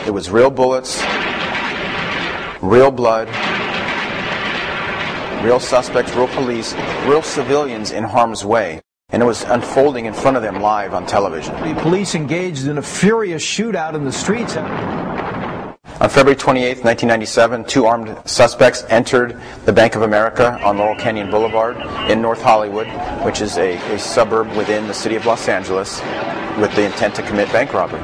It was real bullets, real blood, real suspects, real police, real civilians in harm's way. And it was unfolding in front of them live on television. The police engaged in a furious shootout in the streets. On February 28, 1997, 2 armed suspects entered the Bank of America on Laurel Canyon Boulevard in North Hollywood, which is a suburb within the city of Los Angeles, with the intent to commit bank robbery.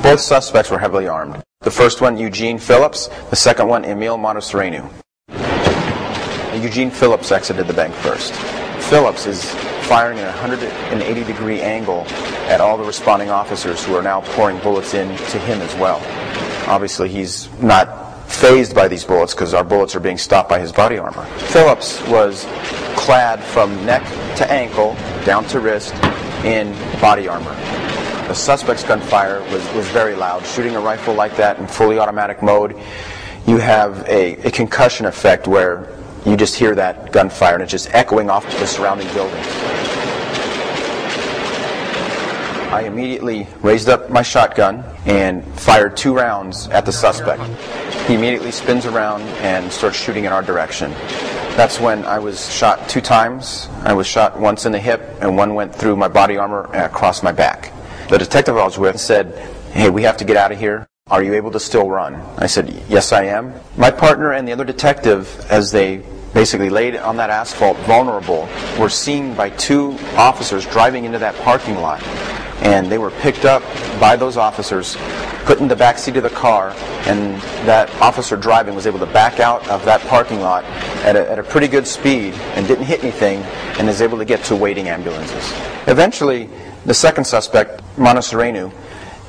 Both suspects were heavily armed. The first one, Eugene Phillips. The second one, Emil Montesrenu. Eugene Phillips exited the bank first. Phillips is firing at a 180-degree angle at all the responding officers who are now pouring bullets into him as well. Obviously, he's not fazed by these bullets because our bullets are being stopped by his body armor. Phillips was clad from neck to ankle, down to wrist, in body armor. The suspect's gunfire was very loud. Shooting a rifle like that in fully automatic mode, you have a concussion effect where you just hear that gunfire and it's just echoing off the surrounding buildings. I immediately raised up my shotgun and fired 2 rounds at the suspect. He immediately spins around and starts shooting in our direction. That's when I was shot 2 times. I was shot once in the hip and one went through my body armor and across my back. The detective I was with said, "Hey, we have to get out of here. Are you able to still run?" I said, "Yes, I am." My partner and the other detective, as they basically laid on that asphalt vulnerable, were seen by 2 officers driving into that parking lot. And they were picked up by those officers, put in the back seat of the car, and that officer driving was able to back out of that parking lot at a pretty good speed and didn't hit anything and is able to get to waiting ambulances. Eventually, the second suspect, Montesrenu,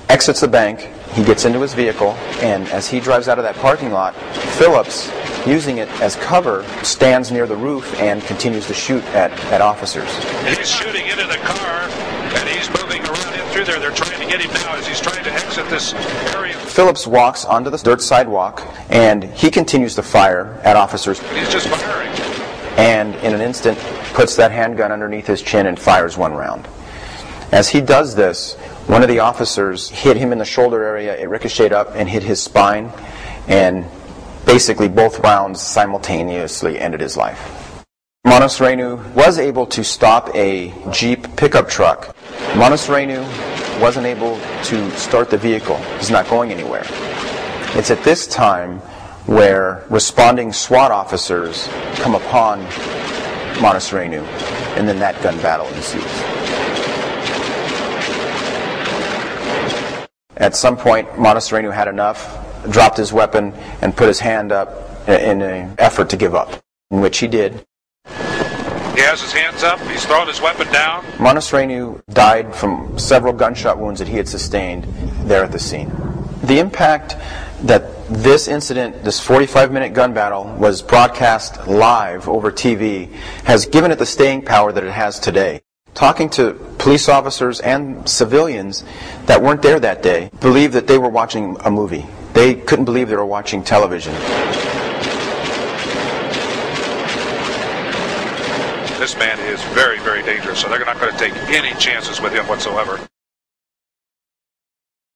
exits the bank. He gets into his vehicle, and as he drives out of that parking lot, Phillips, using it as cover, stands near the roof and continues to shoot at officers. He's shooting into the car, and he's moving around in through there. They're trying to get him now as he's trying to exit this area. Phillips walks onto the dirt sidewalk, and he continues to fire at officers. He's just firing. And in an instant, puts that handgun underneath his chin and fires 1 round. As he does this, one of the officers hit him in the shoulder area. It ricocheted up and hit his spine, and basically both rounds simultaneously ended his life. Montesrenu was able to stop a Jeep pickup truck. Montesrenu wasn't able to start the vehicle. He's not going anywhere. It's at this time where responding SWAT officers come upon Montesrenu, and then that gun battle ensues. At some point, Montesrenu had enough, dropped his weapon, and put his hand up in an effort to give up, in which he did. He has his hands up. He's thrown his weapon down. Montesrenu died from several gunshot wounds that he had sustained there at the scene. The impact that this incident, this 45-minute gun battle, was broadcast live over TV has given it the staying power that it has today. Talking to police officers and civilians that weren't there that day believed that they were watching a movie. They couldn't believe they were watching television. This man is very, very dangerous, so they're not going to take any chances with him whatsoever.